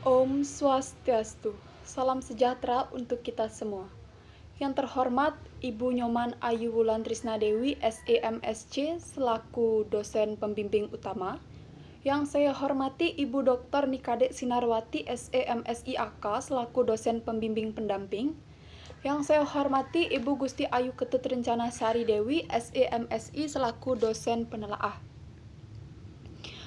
Om Swastiastu, salam sejahtera untuk kita semua. Yang terhormat Ibu Nyoman Ayu Wulan Trisna Dewi, SEMSC, selaku dosen pembimbing utama. Yang saya hormati Ibu Dr. Nikade Sinarwati, SEMSI AK, selaku dosen pembimbing pendamping. Yang saya hormati Ibu Gusti Ayu Ketut Rencana Sari Dewi, SEMSI, selaku dosen penelaah.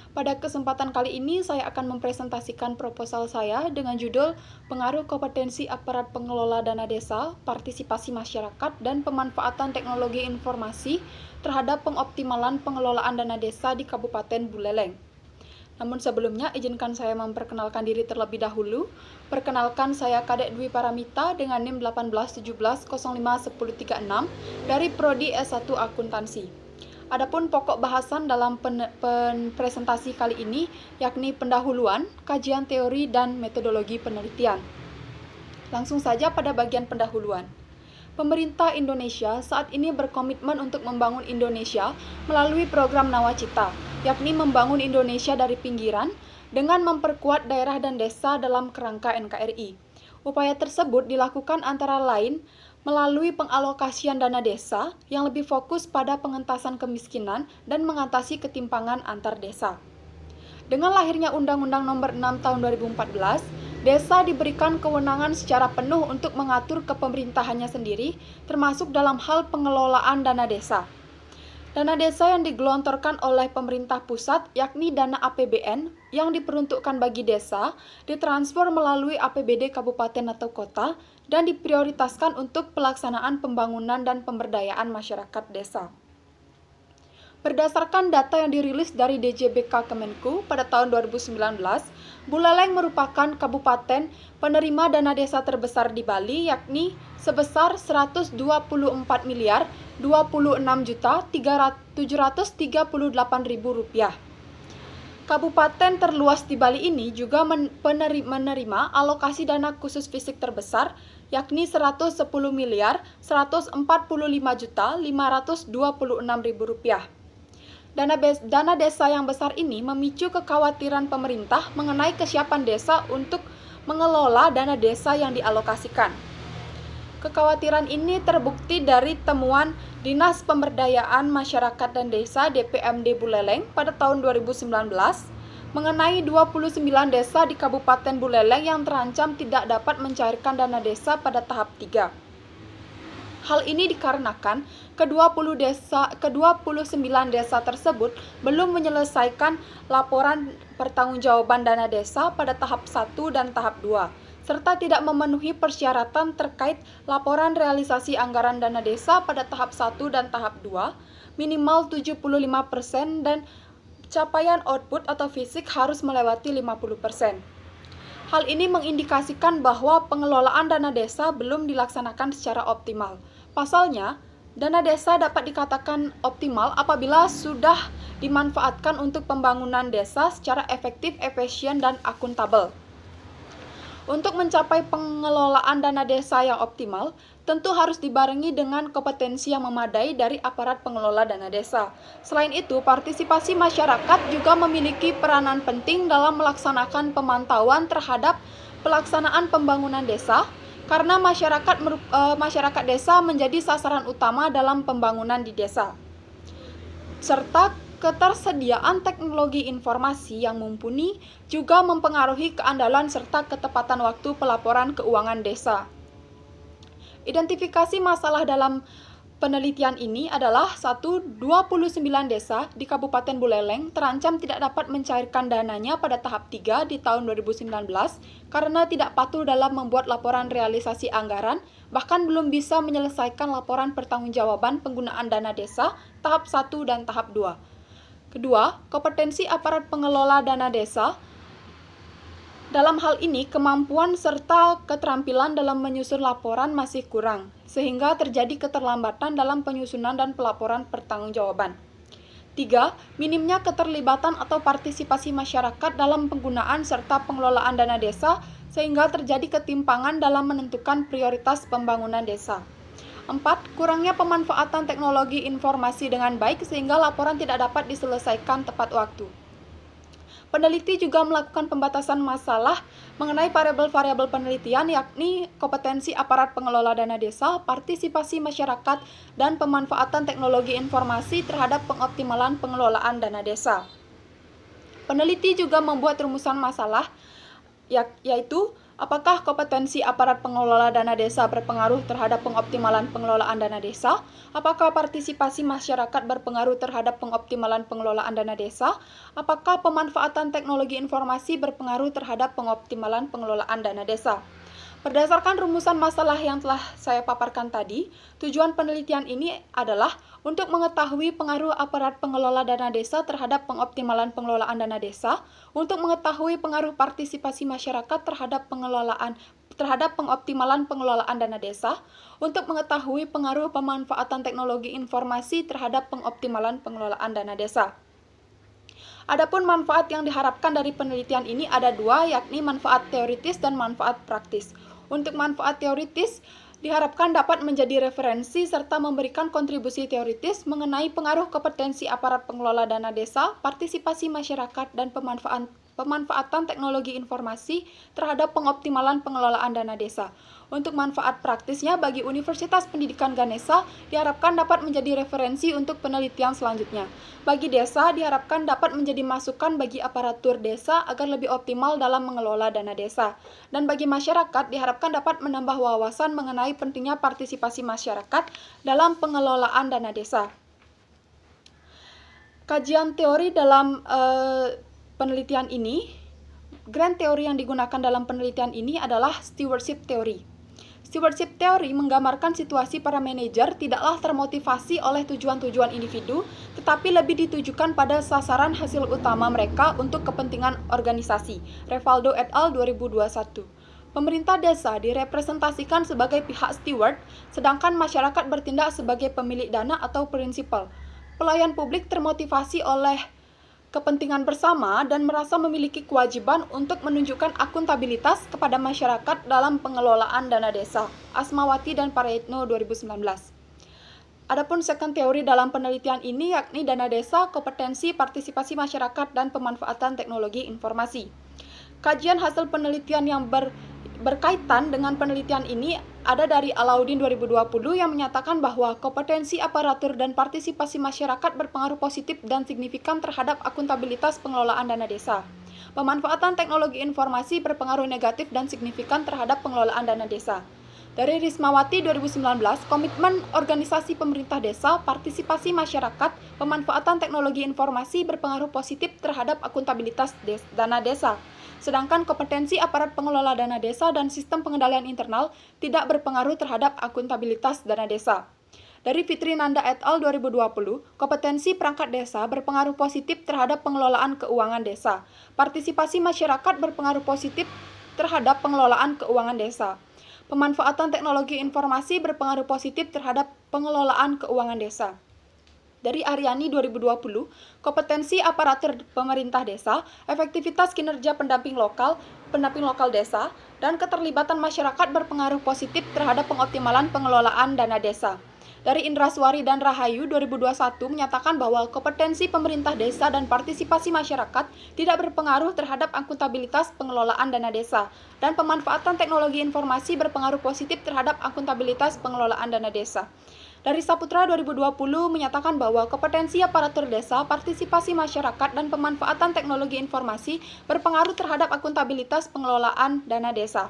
Pada kesempatan kali ini, saya akan mempresentasikan proposal saya dengan judul Pengaruh Kompetensi Aparat Pengelola Dana Desa, Partisipasi Masyarakat, dan Pemanfaatan Teknologi Informasi terhadap Pengoptimalan Pengelolaan Dana Desa di Kabupaten Buleleng. Namun sebelumnya, izinkan saya memperkenalkan diri terlebih dahulu. Perkenalkan, saya Kadek Dwi Paramita dengan NIM 1817051036 dari Prodi S1 Akuntansi. Adapun pokok bahasan dalam presentasi kali ini yakni pendahuluan, kajian teori, dan metodologi penelitian. Langsung saja pada bagian pendahuluan. Pemerintah Indonesia saat ini berkomitmen untuk membangun Indonesia melalui program Nawacita, yakni membangun Indonesia dari pinggiran dengan memperkuat daerah dan desa dalam kerangka NKRI. Upaya tersebut dilakukan antara lain melalui pengalokasian dana desa yang lebih fokus pada pengentasan kemiskinan dan mengatasi ketimpangan antar desa. Dengan lahirnya Undang-Undang Nomor 6 Tahun 2014, desa diberikan kewenangan secara penuh untuk mengatur kepemerintahannya sendiri, termasuk dalam hal pengelolaan dana desa. Dana desa yang digelontorkan oleh pemerintah pusat, yakni dana APBN yang diperuntukkan bagi desa, ditransfer melalui APBD kabupaten atau kota, dan diprioritaskan untuk pelaksanaan pembangunan dan pemberdayaan masyarakat desa. Berdasarkan data yang dirilis dari DJBK Kemenku pada tahun 2019, Buleleng merupakan kabupaten penerima dana desa terbesar di Bali, yakni sebesar 124 miliar 26.738.000 rupiah. Kabupaten terluas di Bali ini juga menerima alokasi dana khusus fisik terbesar, yakni 110 miliar 145.526.000 rupiah. Dana desa yang besar ini memicu kekhawatiran pemerintah mengenai kesiapan desa untuk mengelola dana desa yang dialokasikan. Kekhawatiran ini terbukti dari temuan Dinas Pemberdayaan Masyarakat dan Desa DPMD Buleleng pada tahun 2019 mengenai 29 desa di Kabupaten Buleleng yang terancam tidak dapat mencairkan dana desa pada tahap 3. Hal ini dikarenakan ke-29 desa tersebut belum menyelesaikan laporan pertanggungjawaban dana desa pada tahap 1 dan tahap 2. Serta tidak memenuhi persyaratan terkait laporan realisasi anggaran dana desa pada tahap 1 dan tahap 2, minimal 75% dan capaian output atau fisik harus melewati 50%. Hal ini mengindikasikan bahwa pengelolaan dana desa belum dilaksanakan secara optimal. Pasalnya, dana desa dapat dikatakan optimal apabila sudah dimanfaatkan untuk pembangunan desa secara efektif, efisien, dan akuntabel. Untuk mencapai pengelolaan dana desa yang optimal, tentu harus dibarengi dengan kompetensi yang memadai dari aparat pengelola dana desa. Selain itu, partisipasi masyarakat juga memiliki peranan penting dalam melaksanakan pemantauan terhadap pelaksanaan pembangunan desa, karena masyarakat desa menjadi sasaran utama dalam pembangunan di desa. Serta ketersediaan teknologi informasi yang mumpuni juga mempengaruhi keandalan serta ketepatan waktu pelaporan keuangan desa. Identifikasi masalah dalam penelitian ini adalah 29 desa di Kabupaten Buleleng terancam tidak dapat mencairkan dananya pada tahap 3 di tahun 2019 karena tidak patuh dalam membuat laporan realisasi anggaran, bahkan belum bisa menyelesaikan laporan pertanggungjawaban penggunaan dana desa tahap 1 dan tahap 2. Kedua, kompetensi aparat pengelola dana desa. Dalam hal ini, kemampuan serta keterampilan dalam menyusun laporan masih kurang, sehingga terjadi keterlambatan dalam penyusunan dan pelaporan pertanggungjawaban. 3. Minimnya keterlibatan atau partisipasi masyarakat dalam penggunaan serta pengelolaan dana desa, sehingga terjadi ketimpangan dalam menentukan prioritas pembangunan desa. 4. Kurangnya pemanfaatan teknologi informasi dengan baik sehingga laporan tidak dapat diselesaikan tepat waktu. Peneliti juga melakukan pembatasan masalah mengenai variabel-variabel penelitian, yakni kompetensi aparat pengelola dana desa, partisipasi masyarakat, dan pemanfaatan teknologi informasi terhadap pengoptimalan pengelolaan dana desa. Peneliti juga membuat rumusan masalah, yaitu apakah kompetensi aparat pengelola dana desa berpengaruh terhadap pengoptimalan pengelolaan dana desa? Apakah partisipasi masyarakat berpengaruh terhadap pengoptimalan pengelolaan dana desa? Apakah pemanfaatan teknologi informasi berpengaruh terhadap pengoptimalan pengelolaan dana desa? Berdasarkan rumusan masalah yang telah saya paparkan tadi, tujuan penelitian ini adalah untuk mengetahui pengaruh aparat pengelola dana desa terhadap pengoptimalan pengelolaan dana desa, untuk mengetahui pengaruh partisipasi masyarakat terhadap pengoptimalan pengelolaan dana desa, untuk mengetahui pengaruh pemanfaatan teknologi informasi terhadap pengoptimalan pengelolaan dana desa. Adapun manfaat yang diharapkan dari penelitian ini ada dua, yakni manfaat teoritis dan manfaat praktis. Untuk manfaat teoritis, diharapkan dapat menjadi referensi serta memberikan kontribusi teoritis mengenai pengaruh kompetensi aparat pengelola dana desa, partisipasi masyarakat, dan pemanfaatan teknologi informasi terhadap pengoptimalan pengelolaan dana desa. Untuk manfaat praktisnya bagi Universitas Pendidikan Ganesha diharapkan dapat menjadi referensi untuk penelitian selanjutnya. Bagi desa diharapkan dapat menjadi masukan bagi aparatur desa agar lebih optimal dalam mengelola dana desa. Dan bagi masyarakat diharapkan dapat menambah wawasan mengenai pentingnya partisipasi masyarakat dalam pengelolaan dana desa. Kajian teori dalam penelitian ini, grand teori yang digunakan dalam penelitian ini adalah stewardship theory. Stewardship theory menggambarkan situasi para manajer tidaklah termotivasi oleh tujuan-tujuan individu, tetapi lebih ditujukan pada sasaran hasil utama mereka untuk kepentingan organisasi. Revaldo et al. 2021. Pemerintah desa direpresentasikan sebagai pihak steward, sedangkan masyarakat bertindak sebagai pemilik dana atau prinsipal. Pelayan publik termotivasi oleh kepentingan bersama dan merasa memiliki kewajiban untuk menunjukkan akuntabilitas kepada masyarakat dalam pengelolaan dana desa. Asmawati dan Praetno 2019. Adapun second teori dalam penelitian ini yakni dana desa, kompetensi, partisipasi masyarakat, dan pemanfaatan teknologi informasi. Kajian hasil penelitian yang berkaitan dengan penelitian ini ada dari Alauddin 2020 yang menyatakan bahwa kompetensi aparatur dan partisipasi masyarakat berpengaruh positif dan signifikan terhadap akuntabilitas pengelolaan dana desa. Pemanfaatan teknologi informasi berpengaruh negatif dan signifikan terhadap pengelolaan dana desa. Dari Rismawati 2019, komitmen organisasi pemerintah desa, partisipasi masyarakat, pemanfaatan teknologi informasi berpengaruh positif terhadap akuntabilitas dana desa. Sedangkan kompetensi aparat pengelola dana desa dan sistem pengendalian internal tidak berpengaruh terhadap akuntabilitas dana desa. Dari Fitri Nanda et al. 2020, kompetensi perangkat desa berpengaruh positif terhadap pengelolaan keuangan desa. Partisipasi masyarakat berpengaruh positif terhadap pengelolaan keuangan desa. Pemanfaatan teknologi informasi berpengaruh positif terhadap pengelolaan keuangan desa. Dari Aryani 2020, kompetensi aparatur pemerintah desa, efektivitas kinerja pendamping lokal desa, dan keterlibatan masyarakat berpengaruh positif terhadap pengoptimalan pengelolaan dana desa. Dari Indraswari dan Rahayu 2021 menyatakan bahwa kompetensi pemerintah desa dan partisipasi masyarakat tidak berpengaruh terhadap akuntabilitas pengelolaan dana desa, dan pemanfaatan teknologi informasi berpengaruh positif terhadap akuntabilitas pengelolaan dana desa. Dari Saputra 2020 menyatakan bahwa kompetensi aparatur desa, partisipasi masyarakat, dan pemanfaatan teknologi informasi berpengaruh terhadap akuntabilitas pengelolaan dana desa.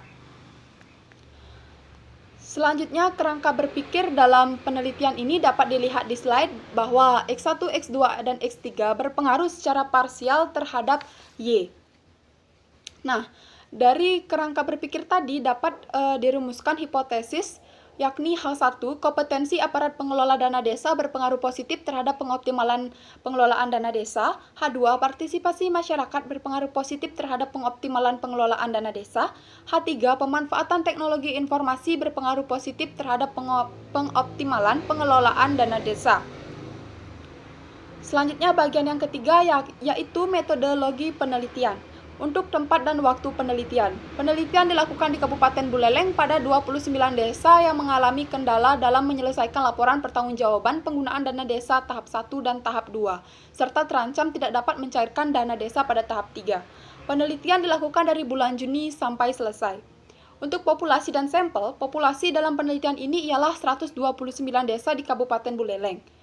Selanjutnya, kerangka berpikir dalam penelitian ini dapat dilihat di slide bahwa X1, X2, dan X3 berpengaruh secara parsial terhadap Y. Nah, dari kerangka berpikir tadi dapat dirumuskan hipotesis yakni H1, kompetensi aparat pengelola dana desa berpengaruh positif terhadap pengoptimalan pengelolaan dana desa. H2, partisipasi masyarakat berpengaruh positif terhadap pengoptimalan pengelolaan dana desa. H3, pemanfaatan teknologi informasi berpengaruh positif terhadap pengoptimalan pengelolaan dana desa. Selanjutnya bagian yang ketiga yaitu metodologi penelitian. Untuk tempat dan waktu penelitian. Penelitian dilakukan di Kabupaten Buleleng pada 29 desa yang mengalami kendala dalam menyelesaikan laporan pertanggungjawaban penggunaan dana desa tahap 1 dan tahap 2, serta terancam tidak dapat mencairkan dana desa pada tahap 3. Penelitian dilakukan dari bulan Juni sampai selesai. Untuk populasi dan sampel, populasi dalam penelitian ini ialah 129 desa di Kabupaten Buleleng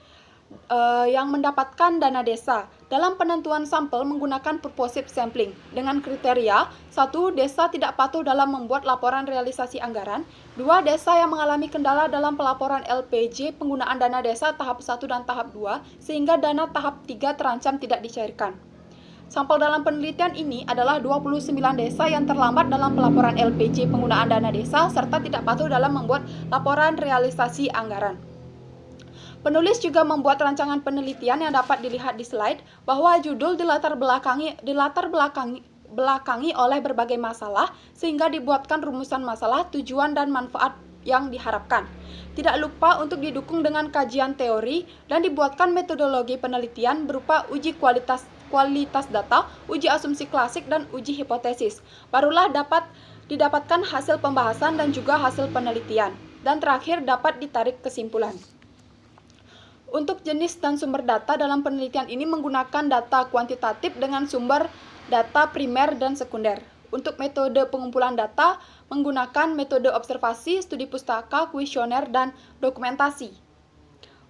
yang mendapatkan dana desa. Dalam penentuan sampel menggunakan purposive sampling dengan kriteria: 1. Desa tidak patuh dalam membuat laporan realisasi anggaran. 2. Desa yang mengalami kendala dalam pelaporan LPJ penggunaan dana desa tahap 1 dan tahap 2 sehingga dana tahap 3 terancam tidak dicairkan. Sampel dalam penelitian ini adalah 29 desa yang terlambat dalam pelaporan LPJ penggunaan dana desa serta tidak patuh dalam membuat laporan realisasi anggaran. Penulis juga membuat rancangan penelitian yang dapat dilihat di slide, bahwa judul dilatar belakangi oleh berbagai masalah sehingga dibuatkan rumusan masalah, tujuan dan manfaat yang diharapkan. Tidak lupa untuk didukung dengan kajian teori dan dibuatkan metodologi penelitian berupa uji kualitas data, uji asumsi klasik dan uji hipotesis. Barulah dapat didapatkan hasil pembahasan dan juga hasil penelitian. Dan terakhir dapat ditarik kesimpulan. Untuk jenis dan sumber data dalam penelitian ini menggunakan data kuantitatif dengan sumber data primer dan sekunder. Untuk metode pengumpulan data menggunakan metode observasi, studi pustaka, kuesioner, dan dokumentasi.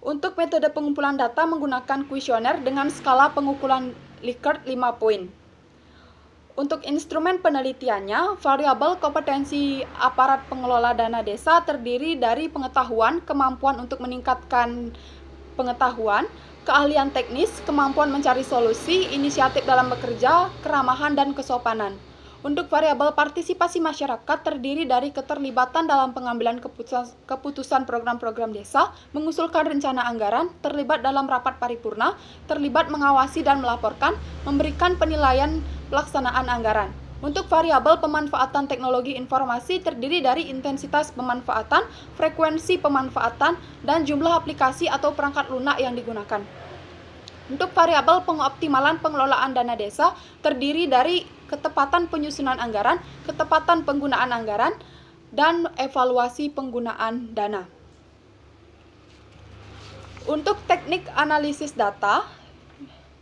Untuk metode pengumpulan data menggunakan kuesioner dengan skala pengukuran Likert 5 poin. Untuk instrumen penelitiannya, variabel kompetensi aparat pengelola dana desa terdiri dari pengetahuan, kemampuan untuk meningkatkan pengetahuan, keahlian teknis, kemampuan mencari solusi, inisiatif dalam bekerja, keramahan, dan kesopanan. Untuk variabel partisipasi masyarakat terdiri dari keterlibatan dalam pengambilan keputusan program-program desa, mengusulkan rencana anggaran, terlibat dalam rapat paripurna, terlibat mengawasi dan melaporkan, memberikan penilaian pelaksanaan anggaran. Untuk variabel pemanfaatan teknologi informasi terdiri dari intensitas pemanfaatan, frekuensi pemanfaatan, dan jumlah aplikasi atau perangkat lunak yang digunakan. Untuk variabel pengoptimalan pengelolaan dana desa terdiri dari ketepatan penyusunan anggaran, ketepatan penggunaan anggaran, dan evaluasi penggunaan dana. Untuk teknik analisis data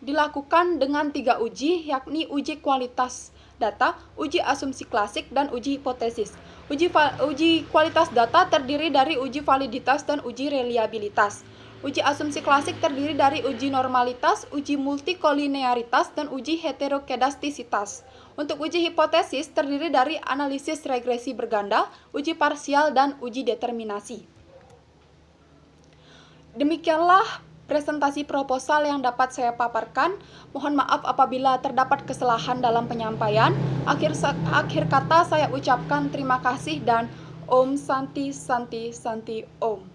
dilakukan dengan 3 uji, yakni uji kualitas data, uji asumsi klasik, dan uji hipotesis. Uji kualitas data terdiri dari uji validitas dan uji reliabilitas. Uji asumsi klasik terdiri dari uji normalitas, uji multikolinearitas, dan uji heterokedastisitas. Untuk uji hipotesis terdiri dari analisis regresi berganda, uji parsial, dan uji determinasi. Demikianlah presentasi proposal yang dapat saya paparkan. Mohon maaf apabila terdapat kesalahan dalam penyampaian. Akhir kata saya ucapkan terima kasih dan Om Santi Santi Santi Om.